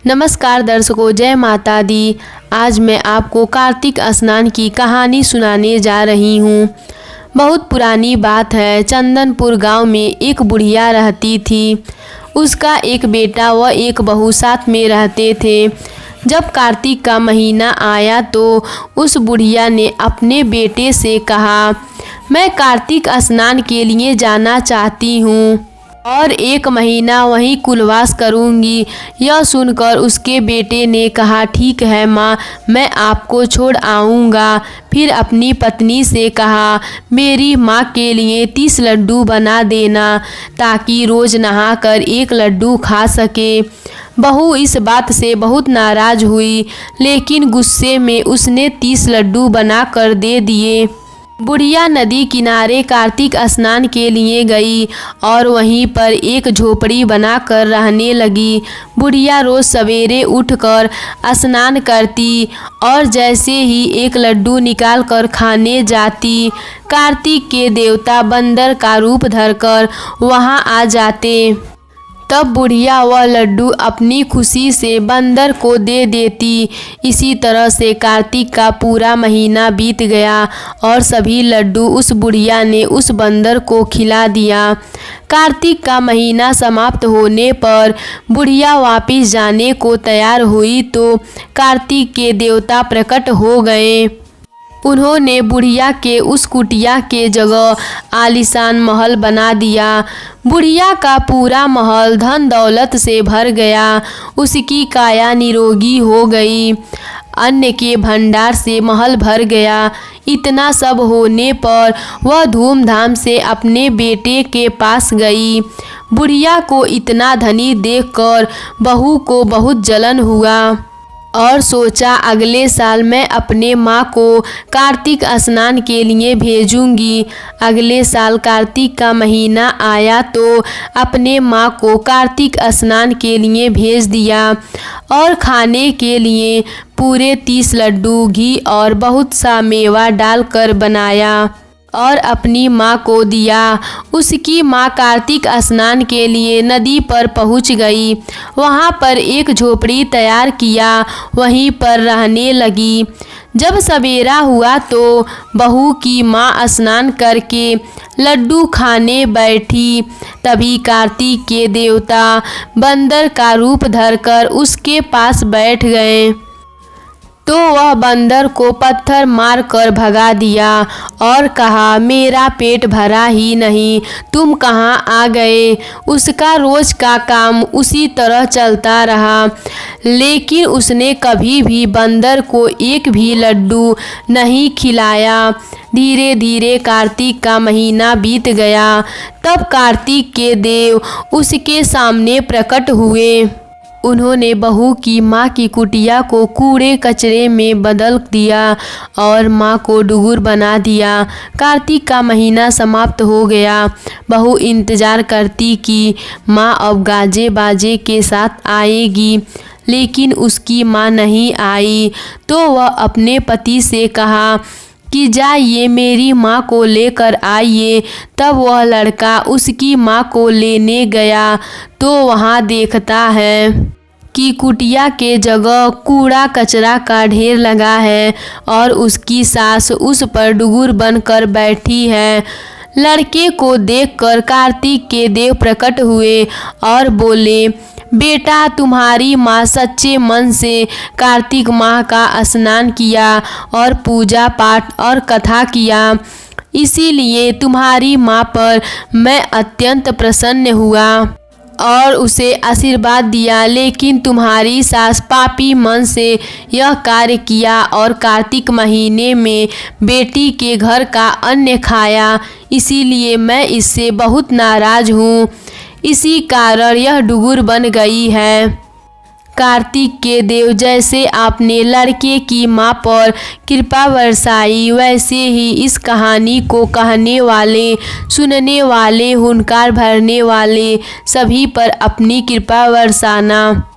नमस्कार दर्शकों, जय माता दी। आज मैं आपको कार्तिक स्नान की कहानी सुनाने जा रही हूँ। बहुत पुरानी बात है। चंदनपुर गांव में एक बुढ़िया रहती थी। उसका एक बेटा व एक बहू साथ में रहते थे। जब कार्तिक का महीना आया तो उस बुढ़िया ने अपने बेटे से कहा, मैं कार्तिक स्नान के लिए जाना चाहती हूँ और 1 महीना वहीं कुलवास करूंगी। यह सुनकर उसके बेटे ने कहा, ठीक है माँ, मैं आपको छोड़ आऊँगा। फिर अपनी पत्नी से कहा, मेरी माँ के लिए 30 लड्डू बना देना ताकि रोज़ नहाकर 1 लड्डू खा सके। बहू इस बात से बहुत नाराज हुई, लेकिन गुस्से में उसने 30 लड्डू बना कर दे दिए। बुढ़िया नदी किनारे कार्तिक स्नान के लिए गई और वहीं पर एक झोपड़ी बनाकर रहने लगी। बुढ़िया रोज़ सवेरे उठकर स्नान करती और जैसे ही 1 लड्डू निकाल कर खाने जाती, कार्तिक के देवता बंदर का रूप धरकर वहां आ जाते। तब बुढ़िया वह लड्डू अपनी खुशी से बंदर को दे देती। इसी तरह से कार्तिक का पूरा महीना बीत गया और सभी लड्डू उस बुढ़िया ने उस बंदर को खिला दिया। कार्तिक का महीना समाप्त होने पर बुढ़िया वापस जाने को तैयार हुई तो कार्तिक के देवता प्रकट हो गए। उन्होंने बुढ़िया के उस कुटिया के जगह आलीशान महल बना दिया। बुढ़िया का पूरा महल धन दौलत से भर गया। उसकी काया निरोगी हो गई। अन्न के भंडार से महल भर गया। इतना सब होने पर वह धूमधाम से अपने बेटे के पास गई। बुढ़िया को इतना धनी देखकर बहू को बहुत जलन हुआ और सोचा, अगले साल मैं अपने माँ को कार्तिक स्नान के लिए भेजूंगी। अगले साल कार्तिक का महीना आया तो अपने माँ को कार्तिक स्नान के लिए भेज दिया और खाने के लिए पूरे 30 लड्डू, घी और बहुत सा मेवा डालकर बनाया और अपनी माँ को दिया। उसकी माँ कार्तिक स्नान के लिए नदी पर पहुँच गई। वहाँ पर एक झोपड़ी तैयार किया, वहीं पर रहने लगी। जब सवेरा हुआ तो बहू की माँ स्नान करके लड्डू खाने बैठी। तभी कार्तिक के देवता बंदर का रूप धरकर उसके पास बैठ गए तो वह बंदर को पत्थर मार कर भगा दिया और कहा, मेरा पेट भरा ही नहीं, तुम कहाँ आ गए। उसका रोज का काम उसी तरह चलता रहा, लेकिन उसने कभी भी बंदर को एक भी लड्डू नहीं खिलाया। धीरे धीरे कार्तिक का महीना बीत गया। तब कार्तिक के देव उसके सामने प्रकट हुए। उन्होंने बहू की माँ की कुटिया को कूड़े कचरे में बदल दिया और माँ को डुगुर बना दिया। कार्तिक का महीना समाप्त हो गया। बहू इंतज़ार करती कि माँ अब गाजे बाजे के साथ आएगी, लेकिन उसकी माँ नहीं आई। तो वह अपने पति से कहा कि जाइए मेरी माँ को लेकर आइए। तब वह लड़का उसकी माँ को लेने गया तो वहाँ देखता है कि कुटिया के जगह कूड़ा कचरा का ढेर लगा है और उसकी सास उस पर डुगुर बनकर बैठी है। लड़के को देखकर कार्तिक के देव प्रकट हुए और बोले, बेटा, तुम्हारी माँ सच्चे मन से कार्तिक माह का स्नान किया और पूजा पाठ और कथा किया, इसीलिए तुम्हारी माँ पर मैं अत्यंत प्रसन्न हुआ और उसे आशीर्वाद दिया। लेकिन तुम्हारी सास पापी मन से यह कार्य किया और कार्तिक महीने में बेटी के घर का अन्न खाया, इसीलिए मैं इससे बहुत नाराज हूँ। इसी कारण यह डुगुर बन गई है। कार्तिक के देव जैसे आपने लड़के की माँ पर कृपा बरसाई, वैसे ही इस कहानी को कहने वाले, सुनने वाले, हुंकार भरने वाले सभी पर अपनी कृपा बरसाना।